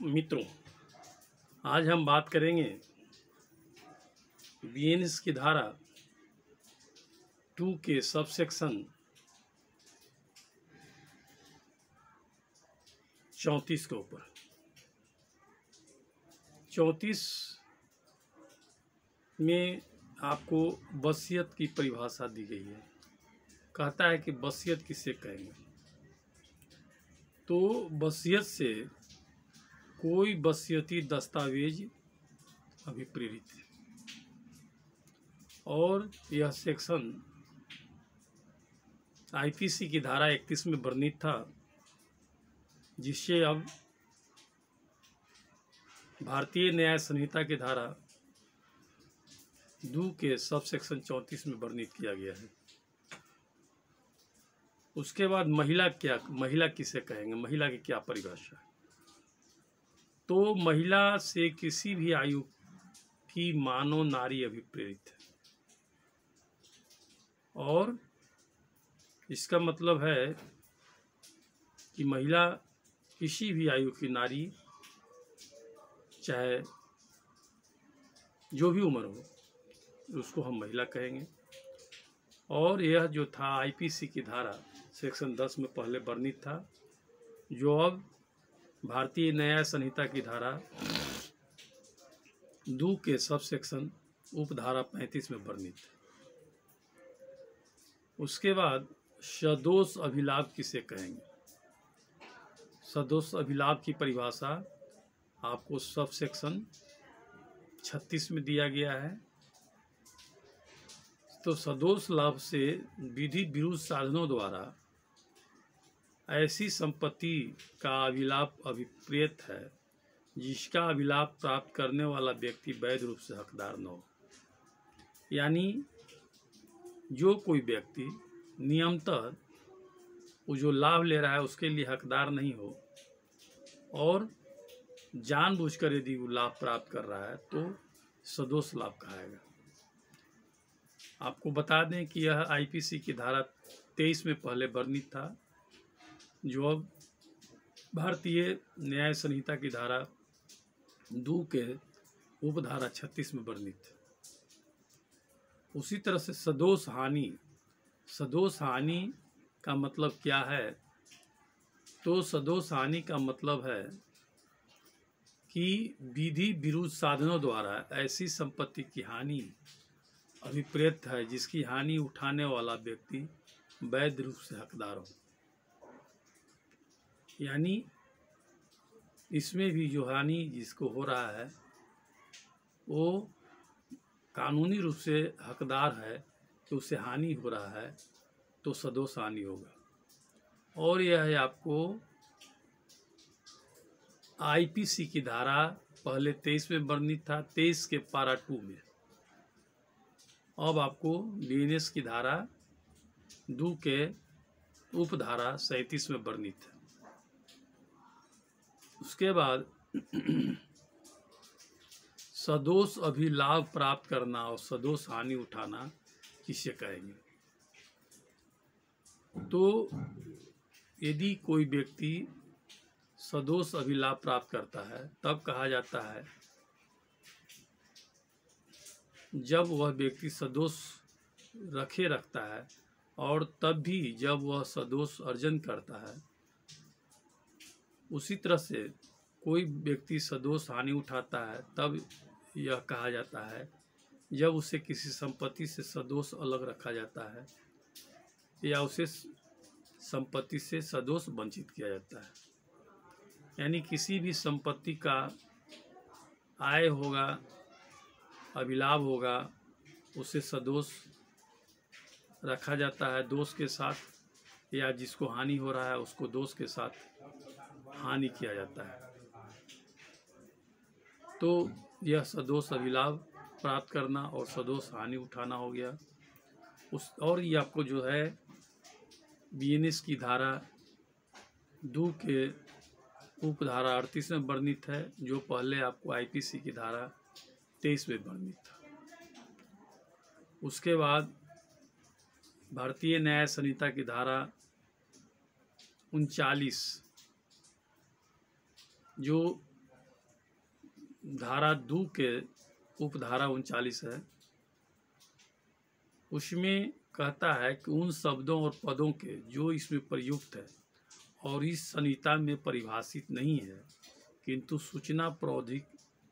मित्रों, आज हम बात करेंगे बीएनएस की धारा 2 के सबसेक्शन 34 के ऊपर। 34 में आपको वसीयत की परिभाषा दी गई है। कहता है कि वसीयत किसे कहेंगे। तो वसीयत से कोई वसीयती दस्तावेज अभिप्रेरित है और यह सेक्शन आईपीसी की धारा 31 में वर्णित था, जिससे अब भारतीय न्याय संहिता की धारा 2 के सबसेक्शन 34 में वर्णित किया गया है। उसके बाद महिला किसे कहेंगे, महिला की क्या परिभाषा है। तो महिला से किसी भी आयु की मानव नारी अभिप्रेरित है और इसका मतलब है कि महिला किसी भी आयु की नारी, चाहे जो भी उम्र हो, उसको हम महिला कहेंगे। और यह जो था आईपीसी की धारा सेक्शन 10 में पहले वर्णित था, जो अब भारतीय न्याय संहिता की धारा 2 के सबसेक्शन उपधारा 35 में वर्णित है। उसके बाद सदोष अभिलाभ किसे कहेंगे। सदोष अभिलाभ की परिभाषा आपको सबसेक्शन 36 में दिया गया है। तो सदोष लाभ से विधि विरुद्ध साधनों द्वारा ऐसी संपत्ति का अभिलाभ अभिप्रेत है जिसका अभिलाभ प्राप्त करने वाला व्यक्ति वैध रूप से हकदार न हो। यानी जो कोई व्यक्ति नियमतः वो जो लाभ ले रहा है उसके लिए हकदार नहीं हो और जानबूझकर यदि वो लाभ प्राप्त कर रहा है तो सदोष लाभ कहाएगा। आपको बता दें कि यह आईपीसी की धारा 23 में पहले वर्णित था, जो अब भारतीय न्याय संहिता की धारा 2 के उपधारा 36 में वर्णित है। उसी तरह से सदोष हानि का मतलब क्या है। तो सदोष हानि का मतलब है कि विधि विरुद्ध साधनों द्वारा ऐसी संपत्ति की हानि अभिप्रेत है जिसकी हानि उठाने वाला व्यक्ति वैध रूप से हकदार हो। यानी इसमें भी जो हानि जिसको हो रहा है वो कानूनी रूप से हकदार है कि उसे हानि हो रहा है, तो सदोष हानि होगा। और यह है आपको आईपीसी की धारा पहले 23 में वर्णित था, 23 के पारा 2 में। अब आपको बीएनएस की धारा 2 के उपधारा 37 में वर्णित है। उसके बाद सदोष अभिलाभ प्राप्त करना और सदोष हानि उठाना किसे कहेंगे। तो यदि कोई व्यक्ति सदोष अभिलाभ प्राप्त करता है तब कहा जाता है जब वह व्यक्ति सदोष रखता है, और तब भी जब वह सदोष अर्जन करता है। उसी तरह से कोई व्यक्ति सदोष हानि उठाता है तब यह कहा जाता है जब उसे किसी संपत्ति से सदोष अलग रखा जाता है या उसे संपत्ति से सदोष वंचित किया जाता है। यानी किसी भी संपत्ति का आय होगा, अभिलाभ होगा, उसे सदोष रखा जाता है दोष के साथ, या जिसको हानि हो रहा है उसको दोष के साथ हानि किया जाता है। तो यह सदोष अभिलाभ प्राप्त करना और सदोष हानि उठाना हो गया। और ये आपको जो है बीएनएस की धारा 2 के उपधारा 38 में वर्णित है, जो पहले आपको आईपीसी की धारा 23 में वर्णित था। उसके बाद भारतीय न्याय संहिता की धारा 39 जो धारा 2 के उपधारा 39 है, उसमें कहता है कि उन शब्दों और पदों के जो इसमें प्रयुक्त है और इस संहिता में परिभाषित नहीं है, किंतु सूचना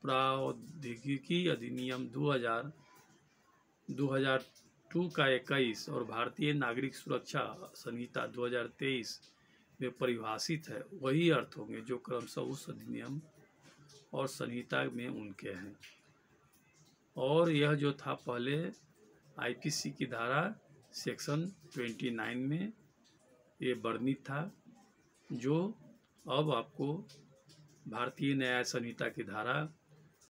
प्रौद्योगिकी अधिनियम 2002 का 21 और भारतीय नागरिक सुरक्षा संहिता 2023 में परिभाषित है, वही अर्थ होंगे जो क्रमशः उस अधिनियम और संहिता में उनके हैं। और यह जो था पहले आईपीसी की धारा सेक्शन 29 में ये वर्णित था, जो अब आपको भारतीय न्याय संहिता की धारा